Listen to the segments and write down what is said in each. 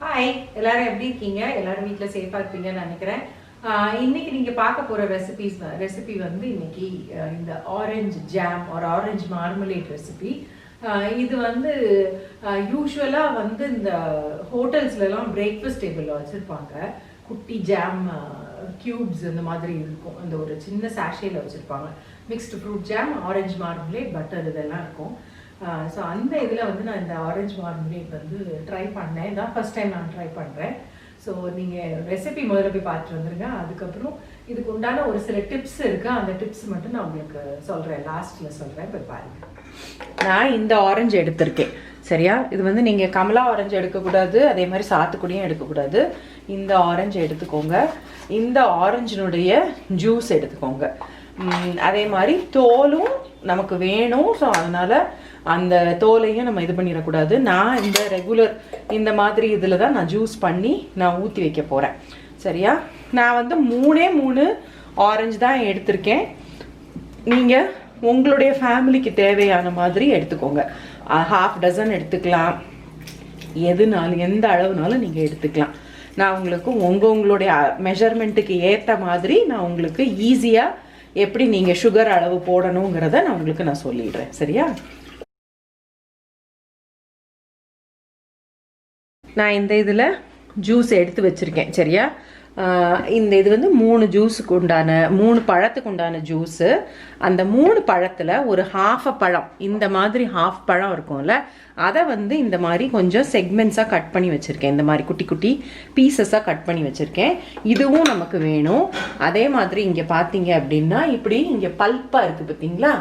Hi, எல்லாரும் எப்படி இருக்கீங்க? எல்லாரும் வீட்டில் சேஃபாக இருப்பீங்கன்னு நினைக்கிறேன். இன்னைக்கு நீங்கள் பார்க்க போகிற ரெசிபி வந்து இன்னைக்கு இந்த ஆரஞ்சு ஜாம் ஒரு ஆரஞ்சு மார்மலேட் ரெசிபி. இது வந்து யூஸ்வலாக வந்து இந்த ஹோட்டல்ஸ்லாம் பிரேக்ஃபாஸ்ட் டேபிளில் வச்சுருப்பாங்க. குட்டி ஜாம் கியூப்ஸ் இந்த மாதிரி இருக்கும். அந்த ஒரு சின்ன சாஷேல வச்சுருப்பாங்க. Mixed fruit jam, orange marmalade, butter இதெல்லாம் இருக்கும். ஸோ அந்த இதில் வந்து நான் இந்த ஆரஞ்சு மார்மலேட் வந்து ட்ரை பண்ணேன். இதான் ஃபர்ஸ்ட் டைம் நான் ட்ரை பண்ணுறேன். ஸோ நீங்கள் ரெசிபி முதல்ல போய் பார்த்துட்டு வந்துருங்க. அதுக்கப்புறம் இதுக்கு உண்டான ஒரு சில டிப்ஸ் இருக்குது. அந்த டிப்ஸ் மட்டும் நான் உங்களுக்கு சொல்கிறேன், லாஸ்ட்டில் சொல்கிறேன். போய் பாருங்கள். நான் இந்த ஆரஞ்சு எடுத்திருக்கேன், சரியா? இது வந்து நீங்கள் கமலா ஆரஞ்சு எடுக்கக்கூடாது, அதே மாதிரி சாத்துக்குடியும் எடுக்கக்கூடாது. இந்த ஆரஞ்சு எடுத்துக்கோங்க. இந்த ஆரஞ்சினுடைய ஜூஸ் எடுத்துக்கோங்க. அதே மாதிரி தோலும் நமக்கு வேணும். ஸோ அதனால் அந்த தோலையும் நம்ம இது பண்ணிடக்கூடாது. நான் இந்த ரெகுலர் இந்த மாதிரி இதில் தான் நான் ஜூஸ் பண்ணி நான் ஊற்றி வைக்க போகிறேன், சரியா? நான் வந்து மூணு ஆரஞ்சு தான் எடுத்திருக்கேன். நீங்கள் உங்களுடைய ஃபேமிலிக்கு தேவையான மாதிரி எடுத்துக்கோங்க. ஹாஃப் டசன் எடுத்துக்கலாம், எதுனாலும் எந்த அளவுனாலும் நீங்கள் எடுத்துக்கலாம். நான் உங்களுக்கு உங்களுடைய மெஷர்மெண்ட்டுக்கு ஏற்ற மாதிரி நான் உங்களுக்கு ஈஸியாக எப்படி நீங்கள் சுகர் அளவு போடணுங்கிறத நான் உங்களுக்கு சொல்லிடுறேன், சரியா? நான் இந்த இதில் ஜூஸ் எடுத்து வச்சுருக்கேன், சரியா? இந்த இது வந்து 3 பழத்துக்கு உண்டான ஜூஸு. அந்த 3 பழத்தில் ஒரு பழம், இந்த மாதிரி ஹாஃப் பழம் இருக்கும்ல, அதை வந்து இந்த மாதிரி கொஞ்சம் செக்மெண்ட்ஸாக கட் பண்ணி வச்சுருக்கேன். இந்த மாதிரி குட்டி குட்டி பீசஸாக கட் பண்ணி வச்சுருக்கேன். இதுவும் நமக்கு வேணும். அதே மாதிரி இங்கே பார்த்தீங்க அப்படின்னா இப்படி இங்கே பல்ப்பாக இருக்குது பார்த்தீங்களா?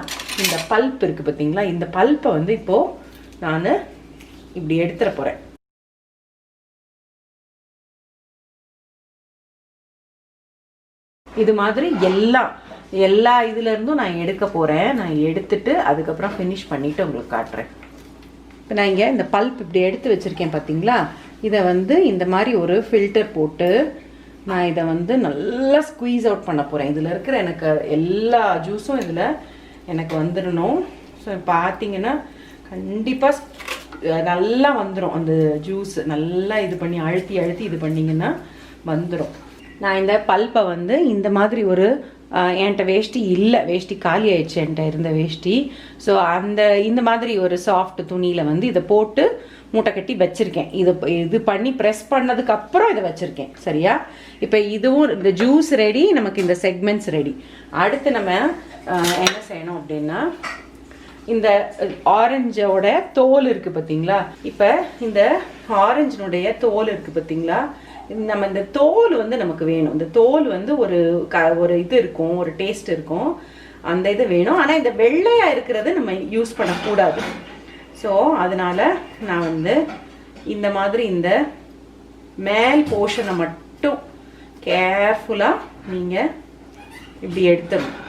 இந்த பல்ப் இருக்குது பார்த்தீங்களா? இந்த பல்ப்பை வந்து இப்போது நான் இப்படி எடுத்துட போகிறேன். இது மாதிரி எல்லா இதுலேருந்தும் நான் எடுக்க போகிறேன். நான் எடுத்துட்டு அதுக்கப்புறம் ஃபினிஷ் பண்ணிவிட்டு உங்களுக்கு காட்டுறேன். இப்போ நான் இங்கே இந்த பல்ப் இப்படி எடுத்து வச்சுருக்கேன் பார்த்தீங்களா? இதை வந்து இந்த மாதிரி ஒரு ஃபில்டர் போட்டு நான் இதை வந்து நல்லா ஸ்குவீஸ் அவுட் பண்ண போகிறேன். இதில் இருக்கிற எனக்கு எல்லா ஜூஸும் இதில் எனக்கு வந்துடணும். ஸோ பார்த்தீங்கன்னா கண்டிப்பாக நல்லா வந்துடும். அந்த ஜூஸ் நல்லா இது பண்ணி அழுத்தி இது பண்ணிங்கன்னா வந்துடும். நான் இந்த பல்ப்பை வந்து இந்த மாதிரி ஒரு என்கிட்ட வேஷ்டி காலி ஆயிடுச்சு என்கிட்ட இருந்த வேஷ்டி. ஸோ இந்த மாதிரி ஒரு சாஃப்ட் துணியில் வந்து இதை போட்டு மூட்டை கட்டி வச்சுருக்கேன். இது பண்ணி ப்ரெஸ் பண்ணதுக்கப்புறம் இதை வச்சுருக்கேன், சரியா? இப்போ இதுவும் இந்த ஜூஸ் ரெடி, நமக்கு இந்த செக்மெண்ட்ஸ் ரெடி. அடுத்து நம்ம என்ன செய்யணும் அப்படின்னா, இந்த ஆரஞ்சோட தோல் இருக்குது பார்த்தீங்களா? இப்போ இந்த ஆரஞ்சினுடைய தோல் இருக்குது பார்த்தீங்களா? நம்ம இந்த தோல் வந்து நமக்கு வேணும். இந்த தோல் வந்து ஒரு இது இருக்கும், ஒரு டேஸ்ட் இருக்கும், அந்த இது வேணும். ஆனால் இந்த வெள்ளையாக இருக்கிறது நம்ம யூஸ் பண்ணக்கூடாது. ஸோ அதனால் நான் வந்து இந்த மாதிரி இந்த மேல் போர்ஷனை மட்டும் கேர்ஃபுல்லாக நீங்கள் இப்படி எடுத்துடணும்.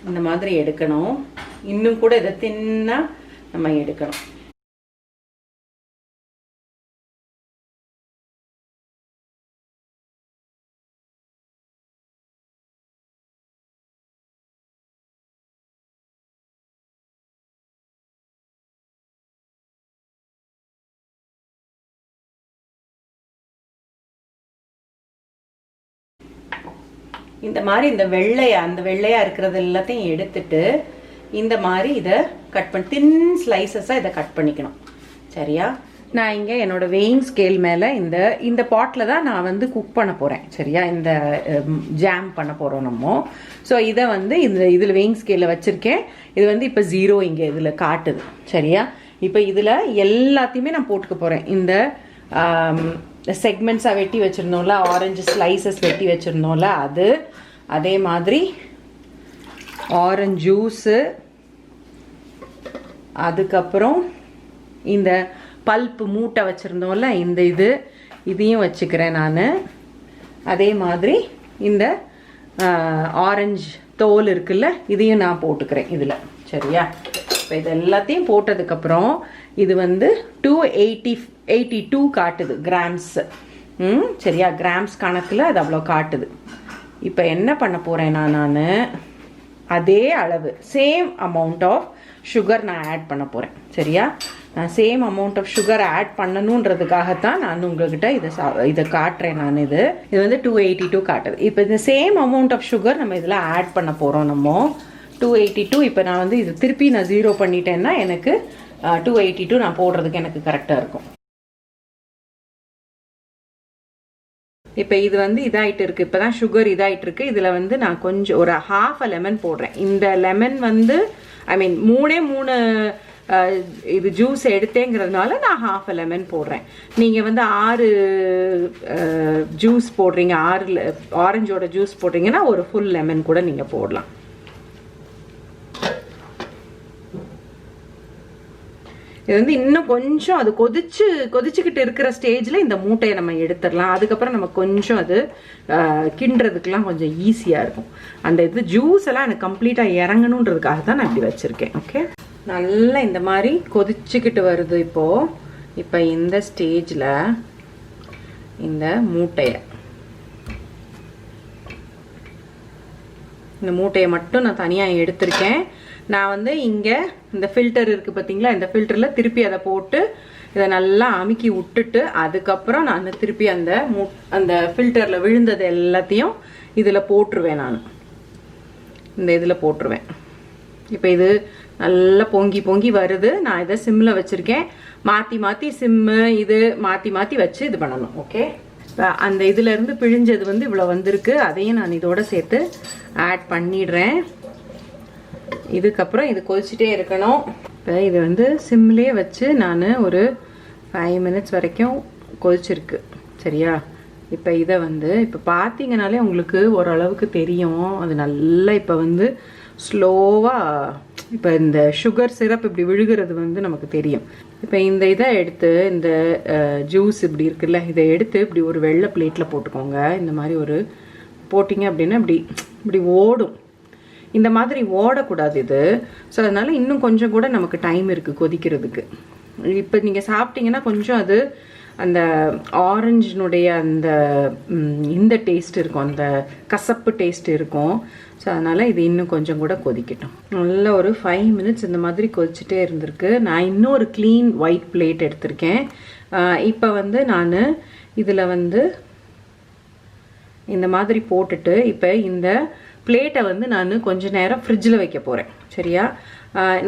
இந்த மாதிரி எடுக்கணும். இன்னும் கூட இதை தின்னா நம்ம எடுக்கணும். இந்த மாதிரி அந்த வெள்ளையா இருக்கிறது எல்லாத்தையும் எடுத்துட்டு இந்த மாதிரி இதை கட் பண்ணி தின் ஸ்லைசஸாக இதை கட் பண்ணிக்கணும், சரியா? நான் இங்கே என்னோட வெயிங் ஸ்கேல் மேலே இந்த பாட்டில் தான் நான் வந்து குக் பண்ண போகிறேன், சரியா? இந்த ஜாம் பண்ண போகிறோம் நம்ம. ஸோ இதை வந்து இதில் வெயிங் ஸ்கேலில் வச்சுருக்கேன். இது வந்து இப்போ 0 இங்கே இதில் காட்டுது, சரியா? இப்போ இதில் எல்லாத்தையுமே நான் போட்டுக்க போகிறேன். இந்த செக்மெண்ட்ஸாக வெட்டி வச்சுருந்தோம்ல, ஆரஞ்சு ஸ்லைசஸ் வெட்டி வச்சுருந்தோம்ல, அதே மாதிரி ஆரஞ்சு ஜூஸு, அதுக்கப்புறம் இந்த பல்ப்பு மூட்டை வச்சுருந்தோம்ல, இதையும் வச்சுக்கிறேன் நான். அதே மாதிரி இந்த ஆரஞ்சு தோல் இருக்குல்ல, இதையும் நான் போட்டுக்கிறேன் இதில், சரியா? இப்போ இது எல்லாத்தையும் போட்டதுக்கப்புறம் இது வந்து 282 காட்டுது கிராம்ஸ், சரியா? கிராம்ஸ் கணக்கில் அது அவ்வளோ காட்டுது. இப்போ என்ன பண்ண போகிறேன்னா, நான் அதே அளவு சேம் அமௌண்ட் ஆஃப் சுகர் நான் ஆட் பண்ண போகிறேன், சரியா? நான் same amount of sugar add பண்ணணுன்றதுக்காகத்தான் நான் உங்கள்கிட்ட இதை காட்டுறேன். நான் இது வந்து 282 காட்டுது. இப்போ இந்த சேம் அமௌண்ட் ஆஃப் சுகர் நம்ம இதில் ஆட் பண்ண போகிறோம். நம்ம 282. இப்போ நான் வந்து இது திருப்பி நான் 0 பண்ணிட்டேன்னா எனக்கு 282 நான் போடுறதுக்கு எனக்கு கரெக்டாக இருக்கும். இப்போ இது வந்து இதாகிட்டு இருக்குது. இப்போ தான் சுகர் இதாகிட்டு இருக்கு. இதில் வந்து நான் கொஞ்சம் ஒரு ½ லெமன் போடுறேன். இந்த லெமன் வந்து ஐ மீன் 3 இது ஜூஸ் எடுத்தேங்கிறதுனால நான் ½ லெமன் போடுறேன். நீங்கள் வந்து 6 ஜூஸ் போடுறீங்க, 6 ஆரஞ்சோட ஜூஸ் போடுறீங்கன்னா ஒரு ஃபுல் லெமன் கூட நீங்கள் போடலாம். இது வந்து இன்னும் கொஞ்சம் அது கொதிச்சுக்கிட்டு இருக்கிற ஸ்டேஜில் இந்த மூட்டையை நம்ம எடுத்துடலாம். அதுக்கப்புறம் நம்ம கொஞ்சம் அது கிண்டுறதுக்கெலாம் கொஞ்சம் ஈஸியாக இருக்கும். அந்த இது ஜூஸ் எல்லாம் எனக்கு கம்ப்ளீட்டாக இறங்கணுன்றதுக்காக தான் நான் இப்படி வச்சுருக்கேன். ஓகே, நல்லா இந்த மாதிரி கொதிச்சுக்கிட்டு வருது. இப்போ இந்த ஸ்டேஜில் இந்த மூட்டையை மட்டும் நான் தனியாக எடுத்திருக்கேன். நான் வந்து இங்கே இந்த ஃபில்டர் இருக்குது பார்த்தீங்களா, இந்த ஃபில்டரில் திருப்பி அதை போட்டு இதை நல்லா அமுக்கி விட்டுட்டு அதுக்கப்புறம் நான் திருப்பி அந்த ஃபில்டரில் விழுந்தது எல்லாத்தையும் இதில் போட்டுருவேன். நான் இந்த இதில் போட்டுருவேன். இப்போ இது நல்லா பொங்கி வருது. நான் இதை சிம்மில் வச்சுருக்கேன். மாற்றி சிம்மு இது மாற்றி வச்சு இது பண்ணணும். ஓகே, அந்த இதிலேருந்து பிழிஞ்சது வந்து இவ்வளோ வந்திருக்கு. அதையும் நான் இதோட சேர்த்து ஆட் பண்ணிடுறேன். இதுக்கப்புறம் இது கொதிச்சுட்டே இருக்கணும். இப்போ இது வந்து சிம்லேயே வச்சு நான் ஒரு 5 மினிட்ஸ் வரைக்கும் கொதிச்சிருக்கு. சரியா? இப்போ இதை வந்து இப்போ பார்த்தீங்கனாலே உங்களுக்கு ஓரளவுக்கு தெரியும். அது நல்லா இப்போ வந்து ஸ்லோவாக இப்போ இந்த சுகர் சிரப் இப்படி விழுகிறது வந்து நமக்கு தெரியும். இப்போ இந்த இதை எடுத்து இந்த ஜூஸ் இப்படி இருக்குல்ல, இதை எடுத்து இப்படி ஒரு வெள்ளை பிளேட்டில் போட்டுக்கோங்க. இந்த மாதிரி ஒரு போட்டிங்க அப்படின்னா இப்படி ஓடும். இந்த மாதிரி ஓடக்கூடாது இது. ஸோ அதனால் இன்னும் கொஞ்சம் கூட நமக்கு டைம் இருக்குது கொதிக்கிறதுக்கு. இப்போ நீங்கள் சாப்பிட்டீங்கன்னா கொஞ்சம் அது அந்த ஆரஞ்சினுடைய அந்த இந்த டேஸ்ட் இருக்கும், அந்த கசப்பு டேஸ்ட் இருக்கும். ஸோ அதனால் இது இன்னும் கொஞ்சம் கூட கொதிக்கட்டும். நல்லா ஒரு 5 மினிட்ஸ் இந்த மாதிரி கொதிச்சுட்டே இருந்திருக்கு. நான் இன்னும் ஒரு க்ளீன் ஒயிட் பிளேட் எடுத்திருக்கேன். இப்போ வந்து நான் இதில் வந்து இந்த மாதிரி போட்டுட்டு இப்போ இந்த பிளேட்டை வந்து நான் கொஞ்சம் நேரம் ஃப்ரிட்ஜில் வைக்க போகிறேன். சரியா?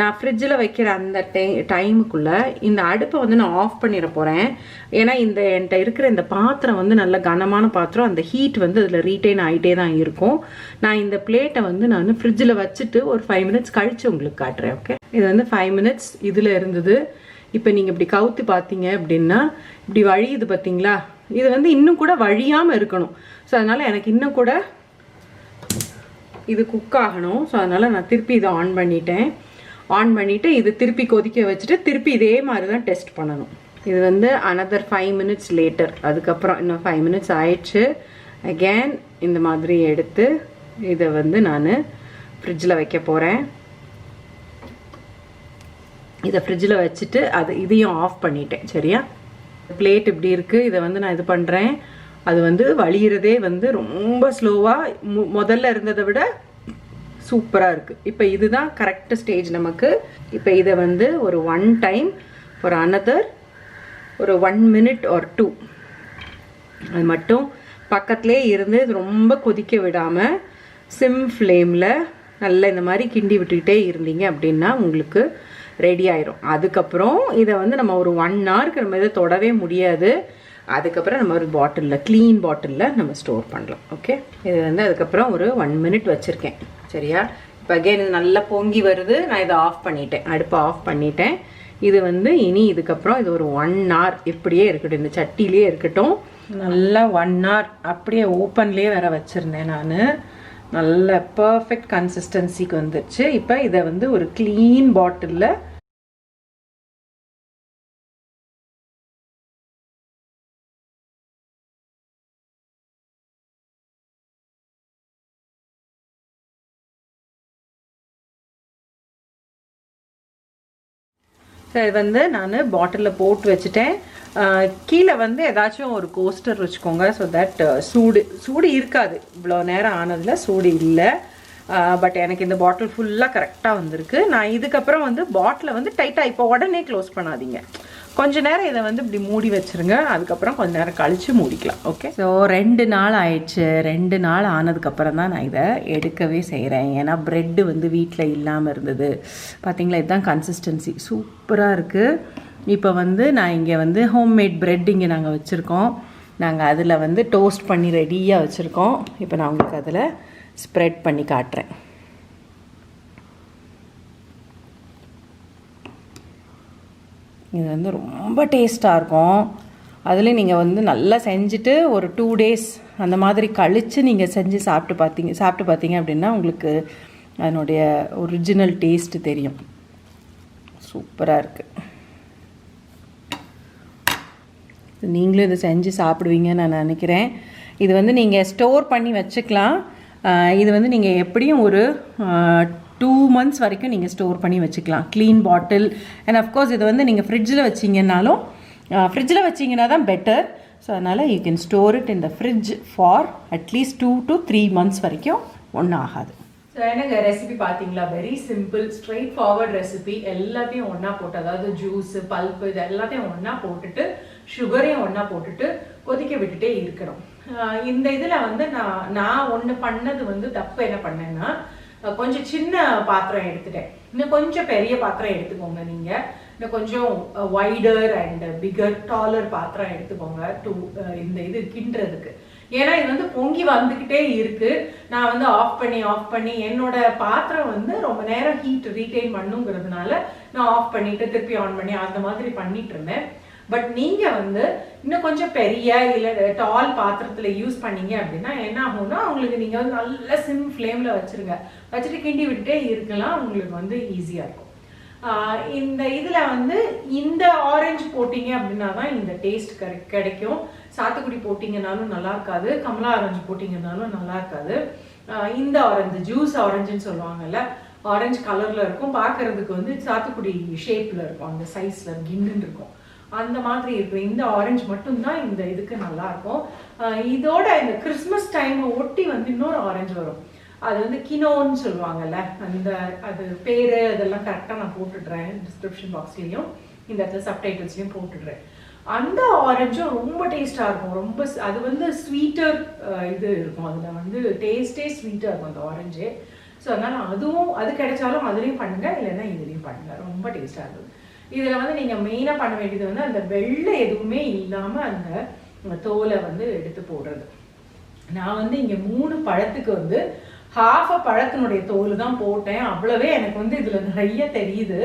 நான் ஃப்ரிட்ஜில் வைக்கிற அந்த டைமுக்குள்ளே இந்த அடுப்பை வந்து நான் ஆஃப் பண்ணிட போகிறேன். ஏன்னா என்கிட்ட இருக்கிற இந்த பாத்திரம் வந்து நல்ல கனமான பாத்திரம். அந்த ஹீட் வந்து அதில் ரீட்டைன் ஆகிட்டே தான் இருக்கும். நான் இந்த பிளேட்டை வந்து நான் ஃப்ரிட்ஜில் வச்சுட்டு ஒரு 5 மினிட்ஸ் கழித்து உங்களுக்கு காட்டுறேன். ஓகே, இது வந்து 5 மினிட்ஸ் இதில் இருந்தது. இப்போ நீங்கள் இப்படி கவுத்து பார்த்தீங்க அப்படின்னா இப்படி வழியுது பார்த்தீங்களா? இது வந்து இன்னும் கூட வழியாமல் இருக்கணும். ஸோ அதனால் எனக்கு இன்னும் கூட இது குக் ஆகணும். ஸோ அதனால் நான் திருப்பி இதை ஆன் பண்ணிவிட்டு இது திருப்பி கொதிக்க வச்சுட்டு திருப்பி இதே மாதிரி தான் டெஸ்ட் பண்ணணும். இது வந்து அனதர் 5 மினிட்ஸ் லேட்டர். அதுக்கப்புறம் இன்னும் 5 மினிட்ஸ் ஆயிடுச்சு. அகேன் இந்த மாதிரி எடுத்து இதை வந்து நான் ஃப்ரிட்ஜில் வைக்க போகிறேன். இதை ஃப்ரிட்ஜில் வச்சுட்டு இதையும் ஆஃப் பண்ணிட்டேன். சரியா? பிளேட் இப்படி இருக்குது. இதை வந்து நான் இது பண்ணுறேன். அது வந்து வழியிறதே வந்து ரொம்ப ஸ்லோவாக முதல்ல இருந்ததை விட சூப்பராக இருக்குது. இப்போ இதுதான் கரெக்ட் ஸ்டேஜ் நமக்கு. இப்போ இதை வந்து ஒரு 1 டைம் ஒரு அனதர் ஒரு 1 மினிட் ஆர் 2 அது மட்டும் பக்கத்துலேயே இருந்து ரொம்ப கொதிக்க விடாமல் சிம் ஃப்ளேமில் நல்லா இந்த மாதிரி கிண்டி விட்டுக்கிட்டே இருந்தீங்க அப்படின்னா உங்களுக்கு ரெடி ஆயிரும். அதுக்கப்புறம் இதை வந்து நம்ம ஒரு 1 ஹவருக்கு நம்ம இதை தொடவே முடியாது. அதுக்கப்புறம் நம்ம ஒரு பாட்டிலில் க்ளீன் பாட்டிலில் நம்ம ஸ்டோர் பண்ணலாம். ஓகே, இது வந்து அதுக்கப்புறம் ஒரு 1 மினிட் வச்சுருக்கேன். சரியா? இப்போ அகைன் இது நல்லா பொங்கி வருது. நான் இதை ஆஃப் பண்ணிட்டேன், அடுப்பை ஆஃப் பண்ணிட்டேன். இது வந்து இனி இதுக்கப்புறம் இது ஒரு 1 ஹவர் இப்படியே இருக்கட்டும், இந்த சட்டிலே இருக்கட்டும். நல்லா 1 ஹவர் அப்படியே ஓப்பன்லேயே வேற வச்சுருந்தேன் நான். நல்ல பர்ஃபெக்ட் கன்சிஸ்டன்சிக்கு வந்துடுச்சு. இப்போ இதை வந்து ஒரு க்ளீன் பாட்டிலில் இது வந்து நான் பாட்டிலில் போட்டு வச்சுட்டேன். கீழே வந்து ஏதாச்சும் ஒரு கோஸ்டர் வச்சுக்கோங்க. ஸோ தட் சூடு இருக்காது. இவ்வளோ நேரம் ஆனதில் சூடு இல்லை. பட் எனக்கு இந்த பாட்டில் ஃபுல்லாக கரெக்டாக வந்திருக்கு. நான் இதுக்கப்புறம் வந்து பாட்டிலை வந்து டைட்டாக இப்போ உடனே க்ளோஸ் பண்ணாதீங்க. கொஞ்ச நேரம் இதை வந்து இப்படி மூடி வச்சுருங்க. அதுக்கப்புறம் கொஞ்ச நேரம் கழித்து மூடிக்கலாம். ஓகே. ஸோ 2 நாள் ஆயிடுச்சு. 2 நாள் ஆனதுக்கப்புறம் தான் நான் இதை எடுக்கவே செய்கிறேன். ஏன்னா ப்ரெட்டு வந்து வீட்டில் இல்லாமல் இருந்தது. பார்த்தீங்களா, இதுதான் கன்சிஸ்டன்சி, சூப்பராக இருக்குது. இப்போ வந்து நான் இங்கே வந்து ஹோம்மேட் ப்ரெட் இங்கே நாங்கள் வச்சுருக்கோம். நாங்கள் அதில் வந்து டோஸ்ட் பண்ணி ரெடியாக வச்சுருக்கோம். இப்போ நான் உங்களுக்கு அதில் ஸ்ப்ரெட் பண்ணி காட்டுறேன். இது வந்து ரொம்ப டேஸ்ட்டாக இருக்கும். அதில் நீங்கள் வந்து நல்லா செஞ்சுட்டு ஒரு 2 days அந்த மாதிரி கழித்து நீங்கள் செஞ்சு சாப்பிட்டு பார்த்தீங்க அப்படின்னா உங்களுக்கு அதனுடைய ஒரிஜினல் டேஸ்ட்டு தெரியும். சூப்பராக இருக்குது. நீங்களும் இதை செஞ்சு சாப்பிடுவீங்கன்னு நான் நினைக்கிறேன். இது வந்து நீங்கள் ஸ்டோர் பண்ணி வச்சுக்கலாம். இது வந்து நீங்கள் எப்படியும் ஒரு 2 months வரைக்கும் நீங்கள் ஸ்டோர் பண்ணி வச்சுக்கலாம். Clean bottle. அண்ட் அஃப்கோர்ஸ் இது வந்து நீங்கள் ஃப்ரிட்ஜில் வச்சிங்கன்னா தான் பெட்டர். ஸோ அதனால் you can store it in the fridge for at least 2 to 3 months வரைக்கும் ஒன்றும் ஆகாது. ஸோ எனக்கு ரெசிபி பார்த்தீங்களா, very simple straight forward recipe. எல்லாத்தையும் ஒன்றா போட்டு, அதாவது ஜூஸு பல்ப்பு இது எல்லாத்தையும் ஒன்றா போட்டுட்டு சுகரையும் ஒன்றா போட்டுட்டு கொதிக்க விட்டுட்டே இருக்கணும். இந்த இதில் வந்து நான் ஒன்று பண்ணது வந்து தப்பு என்ன பண்ணேன்னா, கொஞ்சம் சின்ன பாத்திரம் எடுத்துட்டேன். இன்னும் கொஞ்சம் பெரிய பாத்திரம் எடுத்துக்கோங்க. நீங்கள் இன்னும் கொஞ்சம் வைடர் அண்ட் பிகர் டாலர் பாத்திரம் எடுத்துக்கோங்க இந்த இது கிண்டுறதுக்கு. ஏன்னா இது வந்து பொங்கி வந்துக்கிட்டே இருக்கு. நான் வந்து ஆஃப் பண்ணி என்னோட பாத்திரம் வந்து ரொம்ப நேரம் ஹீட் ரீட்டைன் பண்ணுங்கிறதுனால நான் ஆஃப் பண்ணிட்டு திருப்பி ஆன் பண்ணி அந்த மாதிரி பண்ணிட்டு இருந்தேன். பட் நீங்க வந்து இன்னும் கொஞ்சம் பெரிய இல்லை டால் பாத்திரத்துல யூஸ் பண்ணீங்க அப்படின்னா என்ன ஆகும்னா, உங்களுக்கு நீங்க வந்து நல்ல சிம் ஃப்ளேம்ல வச்சுட்டு கிண்டி விட்டுட்டே இருக்கலாம். உங்களுக்கு வந்து ஈஸியா இருக்கும். இந்த இதுல வந்து இந்த ஆரஞ்சு போட்டீங்க அப்படின்னா தான் இந்த டேஸ்ட் கிடைக்கும். சாத்துக்குடி போட்டீங்கன்னாலும் நல்லா இருக்காது, கமலா ஆரஞ்சு போட்டீங்கன்னாலும் நல்லா இருக்காது. இந்த ஆரஞ்சு ஜூஸ் ஆரஞ்சுன்னு சொல்லுவாங்கல்ல, ஆரஞ்சு கலர்ல இருக்கும், பார்க்கறதுக்கு வந்து சாத்துக்குடி ஷேப்ல இருக்கும், அந்த சைஸ்ல கிண்டுன்னு இருக்கும், அந்த மாதிரி இருக்கும். இந்த ஆரஞ்சு மட்டும்தான் இந்த இதுக்கு நல்லா இருக்கும். இதோட இந்த கிறிஸ்மஸ் டைம் ஒட்டி வந்து இன்னொரு ஆரஞ்சு வரும், அது வந்து கினோன்னு சொல்லுவாங்கல்ல, அது பேரு அதெல்லாம் கரெக்டாக நான் போட்டுடுறேன் டிஸ்கிரிப்ஷன் பாக்ஸ்லேயும் இந்த இடத்துல சப்டைட்டில்ஸ்லையும் போட்டுடுறேன். அந்த ஆரஞ்சும் ரொம்ப டேஸ்டாக இருக்கும். ரொம்ப அது வந்து ஸ்வீட்டர் இது இருக்கும், அதில் வந்து டேஸ்டே ஸ்வீட்டாக இருக்கும் அந்த ஆரஞ்சு. ஸோ அதனால் அது கிடைச்சாலும் அதுலேயும் பண்ணுங்க, இல்லைன்னா இதுலேயும் பண்ணுங்க, ரொம்ப டேஸ்டாக இருக்கும். இதில் வந்து நீங்கள் மெயினாக பண்ண வேண்டியது வந்து அந்த வெள்ளை எதுவுமே இல்லாமல் அந்த தோலை வந்து எடுத்து போடுறது. நான் வந்து இங்கே 3 பழத்துக்கு வந்து ஹாஃப் பழத்தினுடைய தோல் தான் போட்டேன். அவ்வளவே எனக்கு வந்து இதில் நிறைய தெரியுது,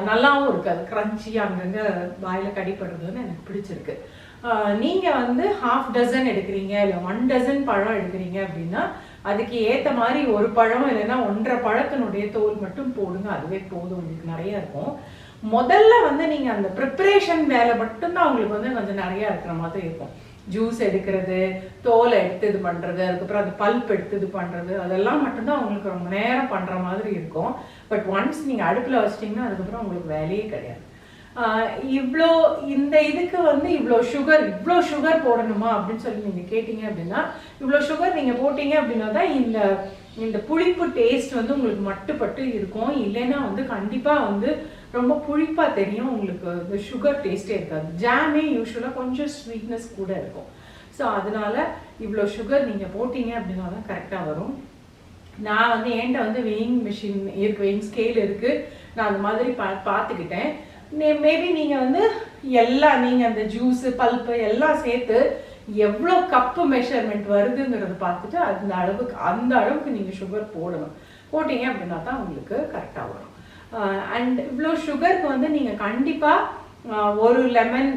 நல்லாவும் இருக்கு. அது கிரன்ச்சியாக அங்கங்கே வாயில் கடிப்படுறதுன்னு எனக்கு பிடிச்சிருக்கு. நீங்கள் வந்து 1/2 dozen எடுக்கிறீங்க இல்லை 1 dozen பழம் எடுக்கிறீங்க அப்படின்னா அதுக்கு ஏற்ற மாதிரி 1 பழம் இல்லைன்னா 1.5 பழத்தினுடைய தோல் மட்டும் போடுங்க, அதுவே போதும், உங்களுக்கு நிறைய இருக்கும். முதல்ல வந்து நீங்கள் அந்த ப்ரிப்பரேஷன் வேலை மட்டும்தான் உங்களுக்கு வந்து கொஞ்சம் நிறையா இருக்கிற மாதிரி இருக்கும். ஜூஸ் எடுக்கிறது, தோலை எடுத்து இது பண்ணுறது, அதுக்கப்புறம் அந்த பல்ப் எடுத்து இது பண்ணுறது, அதெல்லாம் மட்டும்தான் உங்களுக்கு ரொம்ப நேரம் பண்ணுற மாதிரி இருக்கும். பட் ஒன்ஸ் நீங்கள் அடுப்பில் வச்சிட்டிங்கன்னா அதுக்கப்புறம் உங்களுக்கு வேலையே கிடையாது. இவ்வளோ இந்த இதுக்கு வந்து இவ்வளோ சுகர் போடணுமா அப்படின்னு சொல்லி நீங்கள் கேட்டிங்க அப்படின்னா, இவ்வளோ சுகர் நீங்கள் போட்டிங்க அப்படின்னா தான் இந்த புளிப்பு டேஸ்ட் வந்து உங்களுக்கு மட்டுப்பட்டு இருக்கும். இல்லைன்னா வந்து கண்டிப்பாக வந்து ரொம்ப புளிப்பாக தெரியும், உங்களுக்கு இந்த சுகர் டேஸ்ட்டே இருக்காது. ஜாமே யூஸ்வலாக கொஞ்சம் ஸ்வீட்னஸ் கூட இருக்கும். ஸோ அதனால இவ்வளோ சுகர் நீங்கள் போட்டிங்க அப்படின்னா தான் கரெக்டாக வரும். நான் வந்து என்கிட்ட வந்து வெயிங் மிஷின் இருக்குது, வெயிங் ஸ்கேல் இருக்குது, நான் அந்த மாதிரி பார்த்துக்கிட்டேன். மேபி நீங்கள் வந்து நீங்கள் அந்த ஜூஸு பல்ப்பு எல்லாம் சேர்த்து எவ்வளோ கப்பு மெஷர்மெண்ட் வருதுங்கிறத பார்த்துட்டு அந்த அளவுக்கு நீங்கள் சுகர் போட்டிங்க அப்படின்னா தான் உங்களுக்கு கரெக்டாக வரும். அண்ட் இவ்வளோ சுகருக்கு வந்து நீங்கள் கண்டிப்பாக ஒரு லெமன்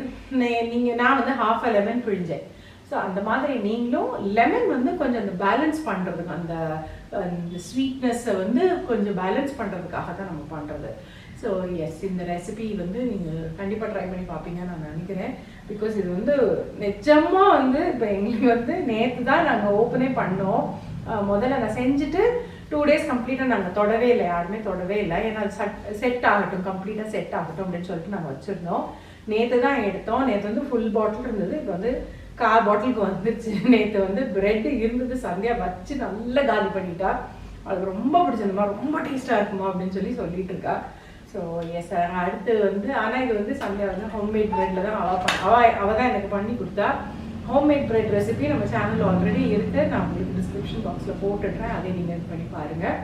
நான் வந்து 1/2 லெமன் பிழிஞ்சேன். ஸோ அந்த மாதிரி நீங்களும் லெமன் வந்து கொஞ்சம் அந்த பேலன்ஸ் பண்ணுறதுக்கு, அந்த ஸ்வீட்னஸை வந்து கொஞ்சம் பேலன்ஸ் பண்ணுறதுக்காக தான் நம்ம பண்ணுறது. ஸோ எஸ், இந்த ரெசிபி வந்து நீங்கள் கண்டிப்பாக ட்ரை பண்ணி பார்ப்பீங்கன்னு நான் நினைக்கிறேன். பிகாஸ் இது வந்து நிஜமாக வந்து இப்போ எங்களுக்கு வந்து நேற்று தான் நாங்கள் ஓப்பனே பண்ணோம். முதல்ல நான் செஞ்சுட்டு 2 days கம்ப்ளீட்டாக நாங்கள் தொடவே இல்லை, யாருமே தொடவே இல்லை. ஏன்னா அது செட் ஆகட்டும், கம்ப்ளீட்டாக செட் ஆகட்டும் அப்படின்னு சொல்லிட்டு நாங்கள் வச்சுருந்தோம். நேற்று தான் எடுத்தோம். நேற்று வந்து ஃபுல் பாட்டில் இருந்தது, இப்போ வந்து 1/4 பாட்டிலுக்கு வந்துருச்சு. நேற்று வந்து பிரெட் இருந்தது, சந்தியா வச்சு நல்லா காலி பண்ணிட்டா. அது ரொம்ப பிடிச்சிருந்தமா, ரொம்ப டேஸ்ட்டாக இருக்குமா அப்படின்னு சொல்லிட்டு இருக்கா. ஸோ எஸ், அடுத்து வந்து ஆனால் இது வந்து சந்தியா வந்து ஹோம்மேட் ப்ரெட்டில் தான் அவள் தான் எனக்கு பண்ணி கொடுத்தா. ஹோம்மேட் ப்ரெட் ரெசிபி நம்ம சேனலில் ஆல்ரெடி இருக்குது, நான் உங்களுக்கு டிஸ்கிரிப்ஷன் பாக்ஸில் போட்டுடுறேன், அதை நீங்கள் இது பண்ணி பாருங்கள்.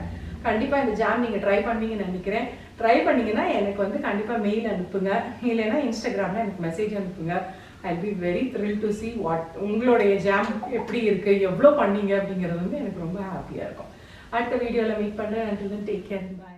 கண்டிப்பாக இந்த ஜாம் நீங்கள் ட்ரை பண்ணீங்கன்னு நினைக்கிறேன். ட்ரை பண்ணிங்கன்னா எனக்கு வந்து கண்டிப்பாக மெயில் அனுப்புங்க, இல்லைன்னா இன்ஸ்டாகிராமில் எனக்கு மெசேஜ் அனுப்புங்க. I'll be very thrilled to see உங்களுடைய ஜாம் எப்படி இருக்குது, எவ்வளோ பண்ணீங்க அப்படிங்கிறது வந்து எனக்கு ரொம்ப ஹாப்பியாக இருக்கும். அடுத்த வீடியோவில் மீட் பண்ணுறேன். until then take care, bye.